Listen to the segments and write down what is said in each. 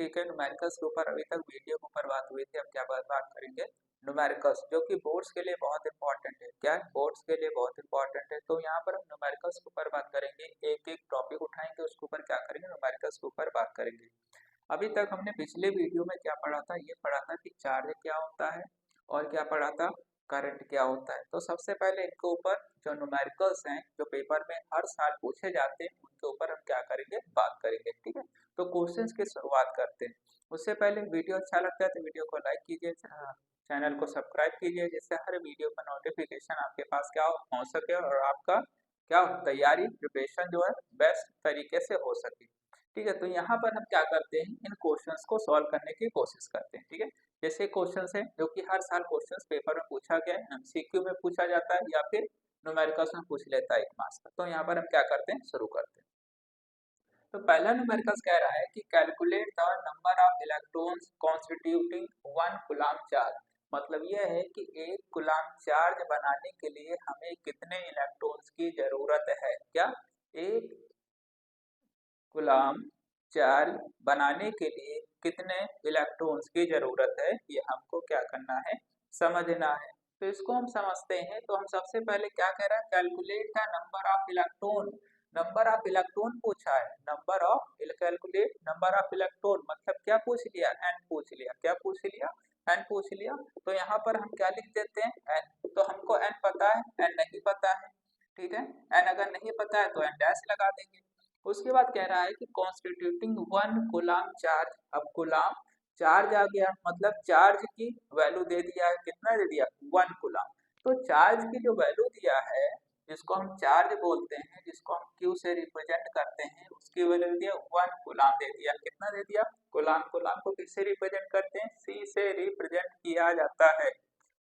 ठीक है। न्यूमेरिकल्स के ऊपर अभी तक वीडियो के ऊपर बात हुई थी, अब क्या बात करेंगे न्यूमेरिकल्स, जो कि बोर्ड्स के लिए बहुत इंपॉर्टेंट है। क्या है? बोर्ड्स के लिए बहुत इंपॉर्टेंट है। तो यहाँ पर हम न्यूमेरिकल्स के ऊपर बात करेंगे, एक एक टॉपिक उठाएंगे, उसके ऊपर क्या करेंगे, न्यूमेरिकल्स के ऊपर बात करेंगे। अभी तक हमने पिछले वीडियो में क्या पढ़ा था, ये पढ़ा था कि चार्ज क्या होता है और क्या पढ़ा था, करंट क्या होता है। तो सबसे पहले इनके ऊपर जो न्यूमेरिकल्स हैं, जो पेपर में हर साल पूछे जाते हैं, उनके ऊपर हम क्या करेंगे, बात करेंगे। ठीक है, तो क्वेश्चंस की शुरुआत करते हैं। उससे पहले वीडियो अच्छा लगता है तो वीडियो को लाइक कीजिए, चैनल को सब्सक्राइब कीजिए, जिससे हर वीडियो का नोटिफिकेशन आपके पास क्या पहुंच सके और आपका क्या तैयारी प्रिपरेशन जो है बेस्ट तरीके से हो सके। ठीक है, तो यहाँ पर हम क्या करते हैं, इन क्वेश्चंस को सॉल्व करने की कोशिश करते हैं। ठीक है, जैसे क्वेश्चंस है जो कि हर साल क्वेश्चंस पेपर में पूछा गया है, एमसीक्यू में पूछा जाता है या फिर न्यूमेरिकल्स में पूछ लेता है 1 मार्क्स का। तो यहाँ पर हम क्या करते हैं, शुरू करते हैं। तो पहला न्यूमेरिकल्स कह रहा है कि calculate the number of electrons constituting 1 coulomb charge. मतलब यह है कि 1 कूलम्ब चार्ज बनाने के लिए हमें कितने इलेक्ट्रॉन्स की जरूरत है। क्या? 1 कूलम्ब चार्ज बनाने के लिए कितने इलेक्ट्रॉन्स की जरूरत है, ये हमको क्या करना है, समझना है। तो इसको हम समझते हैं। तो हम सबसे पहले क्या कह रहा है, calculate the number of electron. Number of electron पूछा है, number of, calculate number of electron मतलब क्या पूछ लिया, एन पूछ लिया। क्या पूछ लिया? एन पूछ लिया। तो यहाँ पर हम क्या लिख देते हैं, एन। तो हमको एन पता है, एन नहीं पता है। ठीक है, एन अगर नहीं पता है तो एन डैश लगा देंगे। उसके बाद कह रहा है कि कॉन्स्टिट्यूटिंग 1 कूलम्ब चार्ज। अब कूलम्ब चार्ज आ गया, मतलब चार्ज की वैल्यू दे दिया है, कितना दे दिया, 1 कूलम्ब। तो चार्ज की जो वैल्यू दिया है, जिसको हम चार्ज बोलते हैं, जिसको हम क्यू से रिप्रेजेंट करते हैं, उसकी वैल्यू दिया 1 कूलम्ब दे दिया। कितना दे दिया, कूलम्ब। कूलम्ब को किससे रिप्रेजेंट करते हैं, सी से रिप्रेजेंट किया जाता है।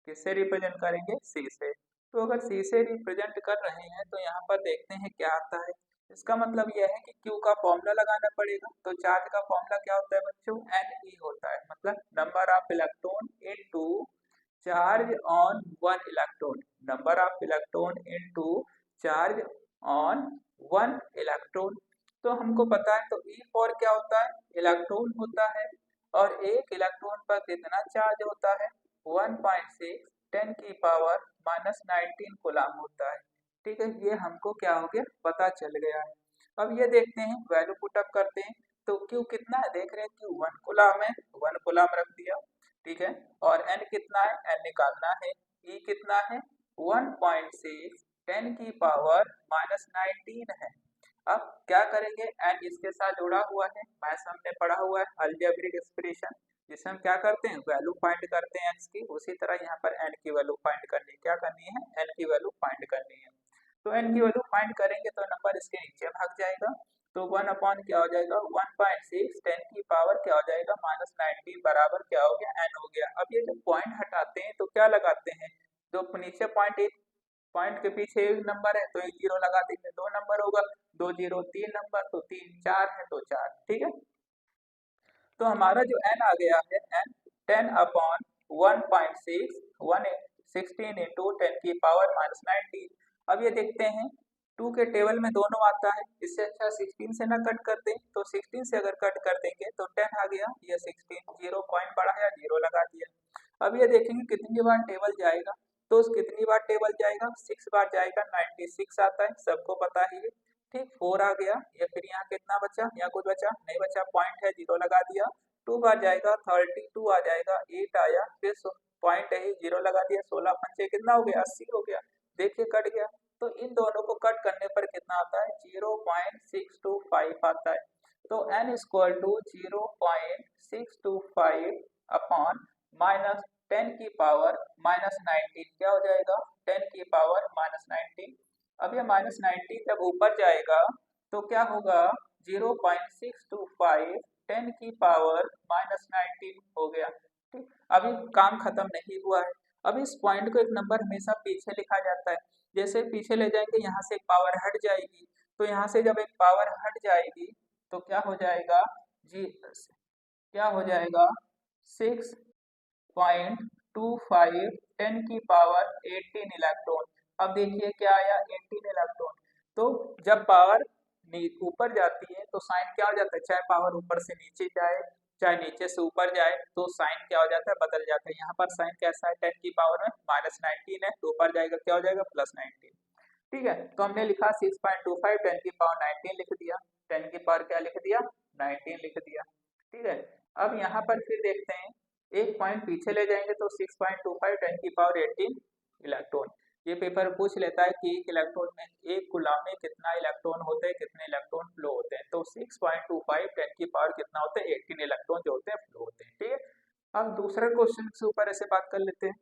किससे रिप्रेजेंट करेंगे, सी से। तो अगर सी से रिप्रेजेंट कर रहे हैं तो यहाँ पर देखते हैं क्या आता है। इसका मतलब यह है कि क्यू का फॉर्मूला लगाना पड़ेगा। तो चार्ज का फॉर्मूला क्या होता है बच्चों, एन ई होता है, मतलब number of electron into charge on 1 electron. Number of electron into charge on 1 electron. तो हमको पता है, तो ई फॉर क्या होता है, इलेक्ट्रॉन होता है। और एक इलेक्ट्रॉन पर कितना चार्ज होता है, 1.6 10 की पावर -19 कूलम्ब होता है। ठीक है, ये हमको क्या हो गया, पता चल गया है। अब ये देखते हैं, वैल्यू पुटअप करते हैं। तो क्यू कितना है, देख रहे हैं, क्यू 1 कूलम्ब है, 1 कूलम्ब रख दिया। ठीक है, और एन कितना है, एन निकालना है। ई कितना है, 1.6 10 की पावर -19 है। अब क्या करेंगे, एन इसके साथ जुड़ा हुआ है, मैथ्स हमने पढ़ा हुआ है, अलजेब्रिक एक्सप्रेशन, जिसमें हम क्या करते हैं, वैल्यू फाइंड करते हैं एक्स की। उसी तरह यहाँ पर एन की वैल्यू फाइंड करनी है। क्या करनी है, एन की वैल्यू फाइंड करनी है। तो एन की वैल्यू फाइंड करेंगे तो नंबर इसके नीचे भाग जाएगा। तो 1 अपॉन क्या हो जाएगा, 1.6 10 की पावर क्या हो जाएगा, -19 बराबर क्या हो गया, एन हो गया। अब ये जब पॉइंट हटाते हैं तो क्या लगाते हैं, जो नीचे पॉइंट, एक पॉइंट के पीछे एक नंबर है तो एक जीरो लगा देंगे, 2 नंबर होगा, 2 जीरो 3 नंबर, तो 3 4 है तो 4। ठीक है, तो हमारा जो एन आ गया है, एन 10 अपॉन 1.6 116 इंटू 10 की पावर -19। अब ये देखते हैं, 2 के टेबल में दोनों आता है, इससे अच्छा 16 से ना कट कर दें। तो 16 से अगर कट कर देंगे तो 10 आ गया, ये 16 जीरो पॉइंट बढ़ाया, जीरो लगा दिया। अब ये देखेंगे कितनी बार टेबल जाएगा, तो कितनी बार टेबल जाएगा, 6 बार जाएगा, 96 आता है, सबको पता ही है। ठीक, 4 आ गया, या फिर यहाँ कितना बचा, यहाँ कुछ बचा नहीं, बचा, पॉइंट है, जीरो लगा दिया। 2 बार जाएगा, 32 आ जाएगा, 8 आया, फिर पॉइंट है, जीरो लगा दिया, 16 पंचे कितना हो गया, 80 हो गया। देखिए कट गया। तो इन दोनों को कट करने पर कितना आता है, 0.625 आता है। तो n इक्वल टू 0.625 अपॉन -10 की पावर -19 क्या हो जाएगा, 10 की पावर -19। अब ये -19 जब ऊपर जाएगा तो क्या होगा, 0.625 10 की पावर -19 हो गया। ठीक, अभी काम खत्म नहीं हुआ है। अब इस पॉइंट को एक नंबर हमेशा पीछे लिखा जाता है। जैसे पीछे ले जाएंगे, यहाँ से एक पावर हट जाएगी, तो यहाँ से जब एक पावर हट जाएगी तो क्या हो जाएगा, जी क्या हो जाएगा, 6.25 10 की पावर 18 इलेक्ट्रॉन। अब देखिए क्या आया, 18 इलेक्ट्रॉन। तो जब पावर ऊपर जाती है तो साइन क्या हो जाता है, चाहे पावर ऊपर से नीचे जाए चाहे नीचे से ऊपर जाए तो साइन क्या हो जाता है, बदल जाता है। यहाँ पर साइन कैसा है, 10 की पावर में -19 है, तो ऊपर जाएगा क्या हो जाएगा, +19। ठीक है, तो हमने लिखा 6.25 10 की पावर 19 लिख दिया, 10 की पावर क्या लिख दिया, 19 लिख दिया। ठीक है, अब यहाँ पर फिर देखते हैं, एक पॉइंट पीछे ले जाएंगे तो 6.25 10 की पावर 18 इलेक्ट्रॉन। ये पेपर पूछ लेता है कि एक इलेक्ट्रॉन में, एक कूलम में कितना इलेक्ट्रॉन होते हैं, कितने इलेक्ट्रॉन फ्लो होते हैं। तो 6.25 10 की पावर कितना होता है, 18 इलेक्ट्रॉन जो होते हैं फ्लो होते हैं। ठीक है, अब दूसरे क्वेश्चन के ऊपर ऐसे बात कर लेते हैं।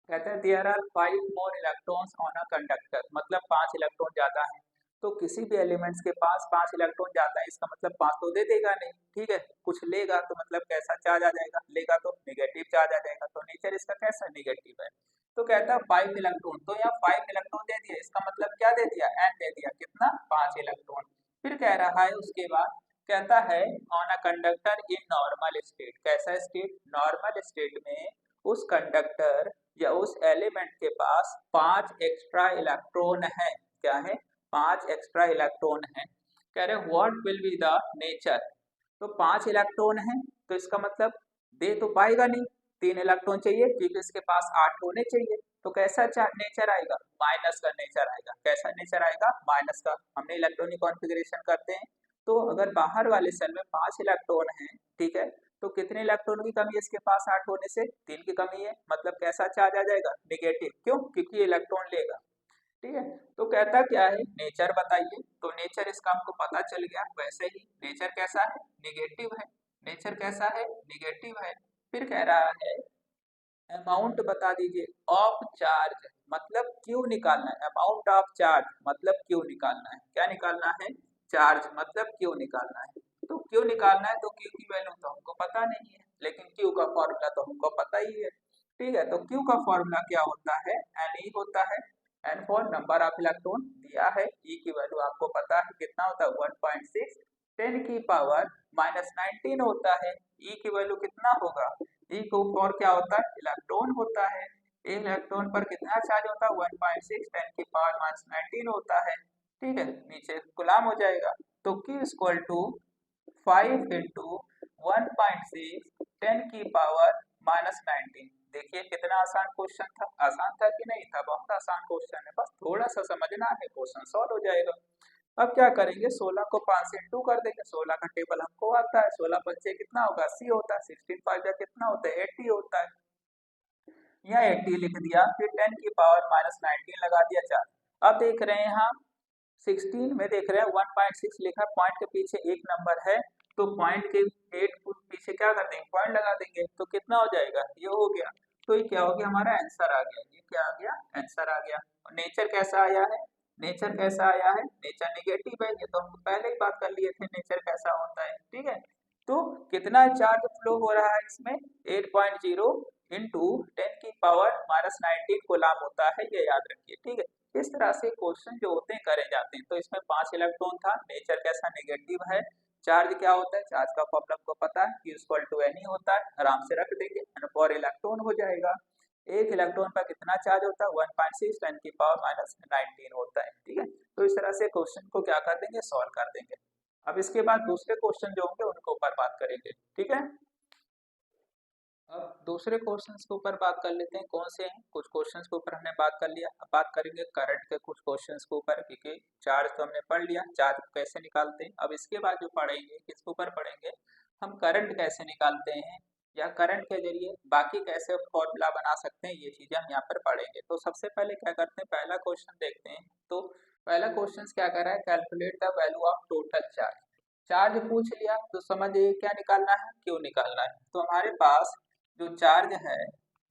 कहते हैं there are 5 more electrons on a conductor, मतलब 5 इलेक्ट्रॉन ज्यादा है। तो किसी भी एलिमेंट्स के पास 5 इलेक्ट्रॉन ज्यादा है, इसका मतलब 5 तो दे देगा नहीं। ठीक है, कुछ लेगा तो मतलब कैसा चार्ज आ जाएगा, लेगा तो नेगेटिव चार्ज आ जाएगा, तो नेचर इसका कैसा, नेगेटिव है। तो कहता है 5 इलेक्ट्रॉन, तो यहाँ 5 इलेक्ट्रॉन दे दिया, इसका मतलब क्या दे दिया, एन दे दिया, कितना, 5 इलेक्ट्रॉन। फिर कह रहा है उसके बाद, कहता है on a conductor in normal state, कैसा स्टेट, नॉर्मल स्टेट में उस कंडक्टर या उस एलिमेंट के पास 5 एक्स्ट्रा इलेक्ट्रॉन है। क्या है, 5 एक्स्ट्रा इलेक्ट्रॉन है। कह रहे what will be the nature, तो 5 इलेक्ट्रॉन है, तो इसका मतलब दे तो पाएगा नहीं, 3 इलेक्ट्रॉन चाहिए क्योंकि इसके पास 8 होने चाहिए। तो कैसा नेचर आएगा, माइनस का नेचर आएगा। कैसा नेचर आएगा, माइनस का। हमने इलेक्ट्रॉनिक कॉन्फ़िगरेशन करते हैं, तो अगर बाहर वाले सेल में 5 इलेक्ट्रॉन है, ठीक है, तो कितने इलेक्ट्रॉन की कमी है इसके पास, 8 होने से 3 की कमी है, मतलब कैसा चार्ज आ जाएगा, नेगेटिव। क्यों, क्योंकि ये इलेक्ट्रॉन लेगा। ठीक है, तो कहता क्या है, नेचर बताइए। तो नेचर इसका हमको पता चल गया, वैसे ही नेचर कैसा है, नेगेटिव है। नेचर कैसा है, नेगेटिव है। फिर कह रहा है अमाउंट बता दीजिए ऑफ चार्ज, मतलब क्यू निकालना है। अमाउंट ऑफ चार्ज मतलब क्यू निकालना है। क्या निकालना है, चार्ज मतलब क्यू निकालना है। तो क्यू निकालना है, तो क्यू की वैल्यू तो हमको पता नहीं है, लेकिन क्यू का फॉर्मूला तो हमको पता ही है। ठीक है, तो क्यू का फॉर्मूला क्या होता है, एन ई होता है। N for number of electron दिया है, ई की वैल्यू आपको पता है कितना होता है, 1.6 10 की पावर -19 होता है। ई की वैल्यू कितना होगा, ई को फॉर क्या होता है, इलेक्ट्रॉन होता है। एक इलेक्ट्रॉन पर कितना चार्ज होता है, 1.6 10 की पावर -19 होता है। ठीक है, नीचे गुलाम हो जाएगा। तो Q इक्वल टू 5 इंटू 1.6 10 की पावर -19। देखिए कितना आसान क्वेश्चन था, आसान था कि नहीं था, बहुत आसान क्वेश्चन है, बस थोड़ा सा समझना है, क्वेश्चन सॉल्व हो जाएगा। अब क्या करेंगे, 16 को 5 से इंटू कर देंगे। 16 का टेबल हमको आता है, 16 पंचे कितना होगा, 80 होता है। 16 5 जा कितना होता है, 80 होता है। यहाँ 80 लिख दिया, फिर 10 की पावर -19 लगा दिया 4। अब देख रहे हैं यहाँ 16 में देख रहे हैं 1.6 लिखा, पॉइंट के पीछे एक नंबर है, तो पॉइंट के 8 पीछे क्या कर देंगे, पॉइंट लगा देंगे, तो कितना हो जाएगा, ये हो गया। तो ये क्या हो गया, हमारा आंसर आ गया। ये क्या आ गया, आंसर आ गया। और नेचर कैसा आया है, नेचर कैसा आया है, नेचर नेगेटिव है। ये तो हम पहले ही बात कर लिए थे, नेचर कैसा होता है। ठीक है, तो कितना चार्ज फ्लो हो रहा है इसमें, 8.0 इंटू 10 की पावर -19 कोलाम होता है, ये याद रखिए। ठीक है, इस तरह से क्वेश्चन जो होते हैं करे जाते हैं। तो इसमें 5 इलेक्ट्रॉन था, नेचर कैसा, नेगेटिव है। चार्ज क्या होता है, चार्ज का फॉर्मूला आपको पता है, Q इक्वल टू N होता है, आराम से रख देंगे, फॉर इलेक्ट्रॉन हो जाएगा। एक इलेक्ट्रॉन पर कितना चार्ज होता है, 1.6 10 की पावर -19 होता है। ठीक है, तो इस तरह से क्वेश्चन को क्या कर देंगे, सॉल्व कर देंगे। अब इसके बाद दूसरे क्वेश्चन जो होंगे उनके ऊपर बात करेंगे। ठीक है, अब दूसरे क्वेश्चंस के ऊपर बात कर लेते हैं, कौन से हैं। कुछ क्वेश्चंस के ऊपर हमने बात कर लिया, अब बात करेंगे करंट के कुछ क्वेश्चंस के ऊपर, क्योंकि चार्ज तो हमने पढ़ लिया, चार्ज कैसे निकालते हैं। अब इसके बाद जो पढ़ेंगे, किसके ऊपर पढ़ेंगे, हम करंट कैसे निकालते हैं, या करंट के जरिए बाकी कैसे फॉर्मूला बना सकते हैं, ये चीजें हम यहाँ पर पढ़ेंगे। तो सबसे पहले क्या करते हैं, पहला क्वेश्चन देखते हैं। तो पहला क्वेश्चन क्या कर रहा है, calculate the value of total charge. Charge पूछ लिया तो समझिए क्या निकालना है, क्यों निकालना है। तो हमारे पास जो चार्ज है,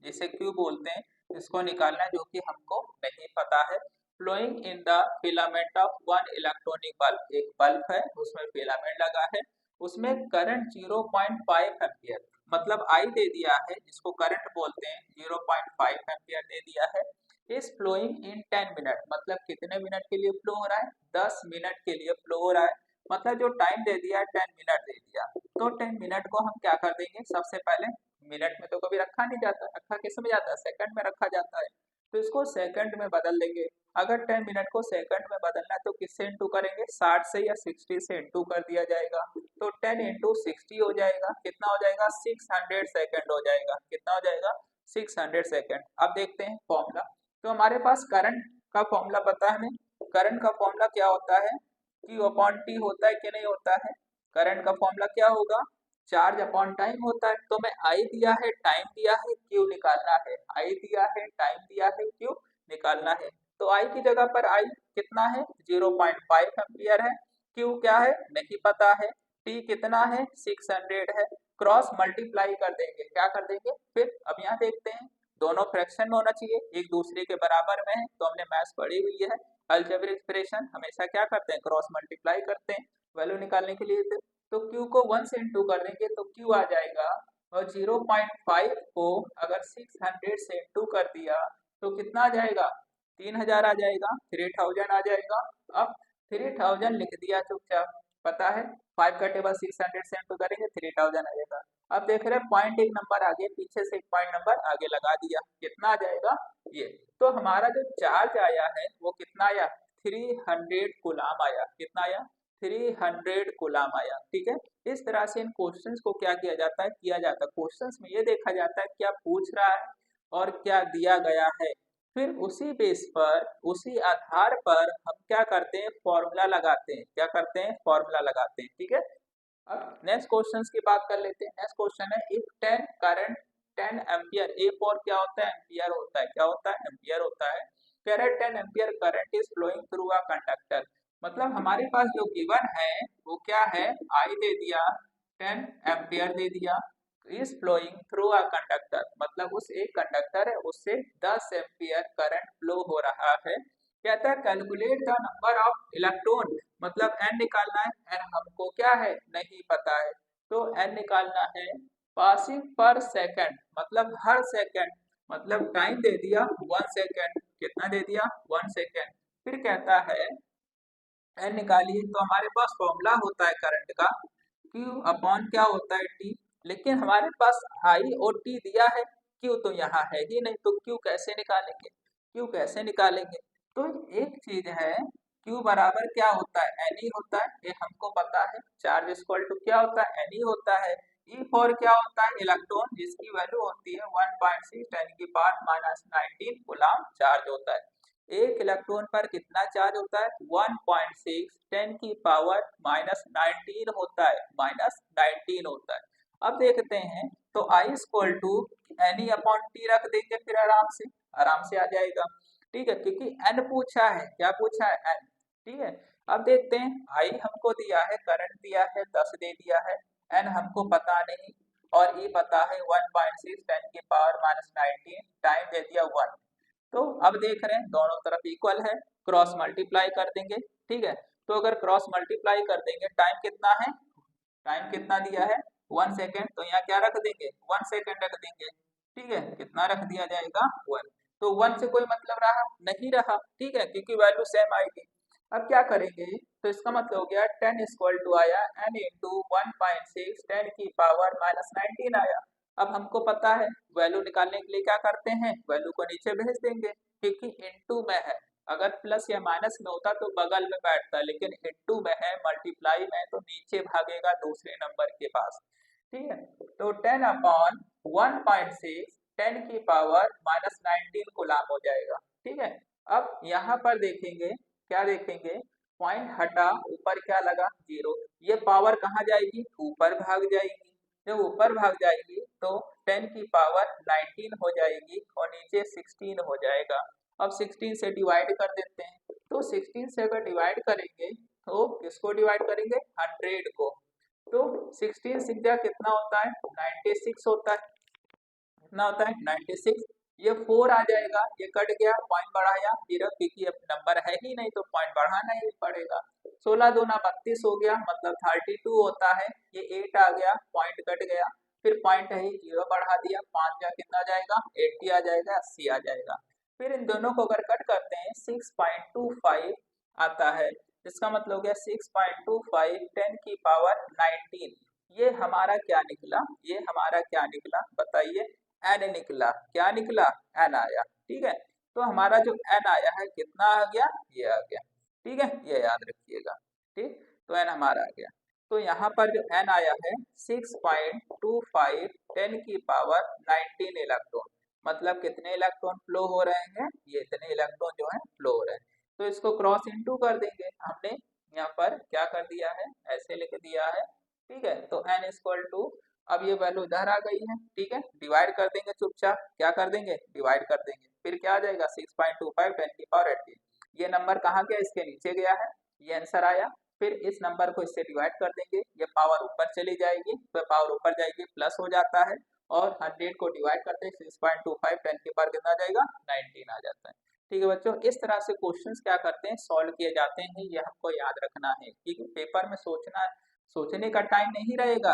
जिसे क्यू बोलते हैं, इसको निकालना है, जो कि हमको नहीं पता है। Flowing in the filament of one electronic bulb, एक बल्ब है उसमें फिलामेंट लगा है, उसमें करंट 0.5 एम्पियर, मतलब आई दे दिया है, जिसको करंट बोलते हैं, 0.5 एम्पियर दे दिया है। इस फ्लोइंग इन 10 मिनट, मतलब कितने मिनट के लिए फ्लो हो रहा है, 10 मिनट के लिए फ्लो हो रहा है। मतलब जो टाइम दे दिया है 10 मिनट दे दिया, तो 10 मिनट को हम क्या कर देंगे, सबसे पहले मिनट में तो कभी रखा नहीं जाता, रखा किस में जाता है, सेकंड में रखा जाता है, तो इसको सेकंड में बदल देंगे। अगर 10 मिनट को सेकंड में बदलना है तो किससे इंटू करेंगे, 60 से या 60 से इंटू कर दिया जाएगा। तो 10 इंटू 60 हो जाएगा, कितना हो जाएगा, 600 सेकंड हो जाएगा। कितना हो जाएगा, 600 सेकंड। अब देखते हैं फॉर्मूला। तो हमारे पास करंट का फॉर्मूला पता है हमें। करंट का फॉर्मूला क्या होता है, Q अपॉन टी होता है कि नहीं होता है। करंट का फॉर्मूला क्या होगा, चार्ज अपॉन टाइम होता है। तो मैं आई दिया है, टाइम दिया है, क्यू निकालना है। आई दिया है, टाइम दिया है, क्यू निकालना है। तो आई की जगह पर आई कितना है, 0.5 एम्पियर है। क्यू क्या है नहीं पता है। टी कितना है, 600 है। क्रॉस मल्टीप्लाई कर देंगे, क्या कर देंगे फिर। अब यहाँ देखते हैं, दोनों फ्रैक्शन में होना चाहिए, एक दूसरे के बराबर में है। तो हमने मैथ्स पढ़ी हुई है, अलजेब्रिक एक्सप्रेशन हमेशा क्या करते हैं, क्रॉस मल्टीप्लाई करते हैं वैल्यू निकालने के लिए। तो Q को 1 से इंटू कर देंगे तो Q आ जाएगा, और 0.5 को अगर 600 से इंटू कर दिया तो कितना आ जाएगा, 3000 आ जाएगा, 3000 आ जाएगा। अब 3000 लिख दिया चुपचाप, पता है 5 का टेबल 600 से इंटू करेंगे 3000 आ जाएगा। अब देख रहे हैं पॉइंट एक नंबर आगे, पीछे से एक पॉइंट नंबर आगे लगा दिया, कितना आ जाएगा ये। तो हमारा जो चार्ज आया है वो कितना आया, 300 कूलाम आया। कितना आया, 300 कूलाम आया। ठीक है, इस तरह से इन क्वेश्चंस को क्या किया जाता है, क्वेश्चंस में ये देखा जाता है क्या पूछ रहा है और क्या दिया गया है। फिर उसी बेस पर, उसी आधार पर हम क्या करते हैं, फॉर्मूला लगाते हैं। क्या करते हैं, फॉर्मूला लगाते हैं। ठीक है, अब नेक्स्ट क्वेश्चंस की बात कर लेते हैं। नेक्स्ट क्वेश्चन है, if 10 current 10 ampere, A for क्या होता है, एम्पियर होता है। क्या होता है, एम्पियर होता है। कह रहे 10 ampere current is flowing through a conductor. मतलब हमारे पास जो गिवन है वो क्या है, आई दे दिया, 10 एम्पियर दे दिया, is flowing through a conductor, मतलब उस एक कंडक्टर है उससे 10 एम्पियर करंट फ्लो हो रहा है। कहता है calculate the number of electron, मतलब एन निकालना है। एन हमको क्या है, नहीं पता है, तो एन निकालना है। पासिंग पर सेकंड, मतलब हर सेकंड, मतलब टाइम दे दिया 1 सेकंड। कितना दे दिया, 1 सेकंड। फिर कहता है एन निकालिए। तो हमारे पास फॉर्मूला होता है करंट का, Q अपॉन क्या होता है, टी। लेकिन हमारे पास आई और टी दिया है, Q तो यहाँ है ही नहीं, तो Q कैसे निकालेंगे, Q कैसे निकालेंगे। तो एक चीज है, Q बराबर क्या होता है, एन ही होता है, ये हमको पता है। चार्ज इक्वल टू क्या होता है, एन ही होता है। ई फॉर क्या होता है, इलेक्ट्रॉन, जिसकी वैल्यू होती है 1.6 10 की पावर -19 कूलम चार्ज होता है। एक इलेक्ट्रॉन पर कितना चार्ज होता है, 1.6 10 की पावर -19 होता है, -19 होता है। अब देखते हैं, तो I equal to N upon T रख देंगे, फिर आराम से आ जाएगा। ठीक है, क्योंकि n पूछा है, क्या पूछा है, n। ठीक है, अब देखते हैं, I हमको दिया है, करंट दिया है 10 दे दिया है, n हमको पता नहीं, और E पता है 1.6 10 की पावर -19, टाइम दे दिया 1। तो अब देख रहे हैं दोनों तरफ इक्वल है, क्रॉस मल्टीप्लाई कर देंगे। ठीक है, तो अगर क्रॉस मल्टीप्लाई कर देंगे, टाइम कितना है, टाइम कितना दिया है 1 सेकेंड, तो यहाँ क्या रख देंगे, 1 सेकेंड रख देंगे। ठीक है, कितना रख दिया जाएगा 1। तो 1 से कोई मतलब रहा नहीं रहा, ठीक है, क्योंकि वैल्यू सेम आएगी। अब क्या करेंगे, तो इसका मतलब हो गया 10 इक्वल टू आया n इंटू 1.6 10 की पावर -19 आया। अब हमको पता है वैल्यू निकालने के लिए क्या करते हैं, वैल्यू को नीचे भेज देंगे, क्योंकि इनटू में है। अगर प्लस या माइनस में होता तो बगल में बैठता, लेकिन इनटू में है, मल्टीप्लाई में, तो नीचे भागेगा दूसरे नंबर के पास। ठीक है, तो 10 अपॉन 1.6 10 की पावर -19 कूलम हो जाएगा। ठीक है, अब यहाँ पर देखेंगे, क्या देखेंगे, पॉइंट हटा, ऊपर क्या लगा, 0। ये पावर कहाँ जाएगी, ऊपर भाग जाएगी। जब ऊपर भाग जाएगी तो 10 की पावर 19 हो जाएगी, और नीचे 16 हो जाएगा। अब 16 से डिवाइड कर देते हैं, तो 16 से अगर डिवाइड करेंगे तो किसको डिवाइड करेंगे, 100 को। तो 16 से कितना होता है, 96 होता है। कितना होता है, 96। ये 4 आ जाएगा, ये कट गया, पॉइंट बढ़ाया 0, क्योंकि अब नंबर है ही नहीं तो पॉइंट बढ़ाना ही पड़ेगा। 16 दूना 32 हो गया, मतलब 32 होता है। ये 8 आ गया, पॉइंट कट गया, फिर पॉइंट है 0 बढ़ा दिया, 5 जा कितना आ जाएगा, 80 आ जाएगा, 80 आ जाएगा। फिर इन दोनों को अगर कट करते हैं 6.25 आता है, इसका मतलब हो गया 6.25 10 की पावर 19। ये हमारा क्या निकला, ये हमारा क्या निकला बताइए, एन निकला। क्या निकला, एन आया। ठीक है, तो हमारा जो n आया है कितना आ गया, ये आ गया। ठीक है, ये याद रखिएगा। ठीक, तो n हमारा आ गया। तो यहाँ पर जो n आया है 6.25 10 की पावर 19 इलेक्ट्रॉन, मतलब कितने इलेक्ट्रॉन फ्लो हो रहे हैं, ये इतने इलेक्ट्रॉन जो है फ्लो हो रहे हैं। तो इसको क्रॉस इनटू कर देंगे, हमने यहाँ पर क्या कर दिया है, ऐसे लिख दिया है। ठीक है, तो n इक्वल टू, अब ये वैल्यू इधर आ गई है। ठीक है, डिवाइड कर देंगे चुपचाप, क्या कर देंगे, डिवाइड कर देंगे, फिर क्या आ जाएगा 6.25 10 की पावर 18। ये नंबर कहाँ गया, इसके नीचे गया है, ये आंसर आया। फिर इस नंबर को इससे डिवाइड कर देंगे, ये पावर ऊपर चली जाएगी, तो पावर ऊपर जाएगी प्लस हो जाता है, और 100 को डिवाइड करते हैं 6.25 10 की पावर कितना आ जाएगा, 19 आ जाता है। ठीक है बच्चों, इस तरह से क्वेश्चंस क्या करते हैं, सॉल्व किए जाते हैं, ये हमको याद रखना है। क्योंकि पेपर में सोचने का टाइम नहीं रहेगा,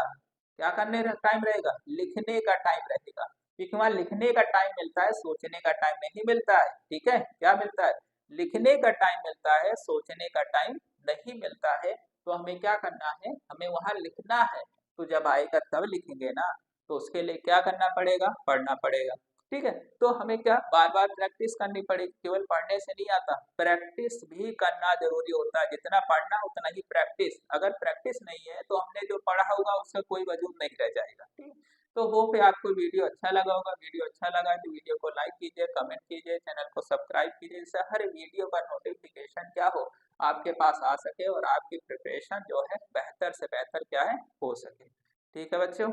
क्या करने का टाइम रहेगा, लिखने का टाइम रहेगा। क्योंकि वहां लिखने का टाइम मिलता है, सोचने का टाइम नहीं मिलता है। ठीक है, क्या मिलता है, लिखने का टाइम मिलता है, सोचने का टाइम नहीं मिलता है। तो हमें क्या करना है, हमें वहां लिखना है। तो जब आएगा तब लिखेंगे ना, तो उसके लिए क्या करना पड़ेगा, पढ़ना पड़ेगा। ठीक है, तो हमें क्या बार बार प्रैक्टिस करनी पड़ेगी, केवल पढ़ने से नहीं आता, प्रैक्टिस भी करना जरूरी होता है। जितना पढ़ना उतना ही प्रैक्टिस, अगर प्रैक्टिस नहीं है तो हमने जो पढ़ा होगा उसका कोई वजूद नहीं रह जाएगा। ठीक, तो होप है आपको वीडियो अच्छा लगा होगा। वीडियो अच्छा लगा तो वीडियो को लाइक कीजिए, कमेंट कीजिए, चैनल को सब्सक्राइब कीजिए, जिससे हर वीडियो का नोटिफिकेशन क्या हो, आपके पास आ सके और आपकी प्रिपरेशन जो है बेहतर से बेहतर क्या है, हो सके। ठीक है बच्चों।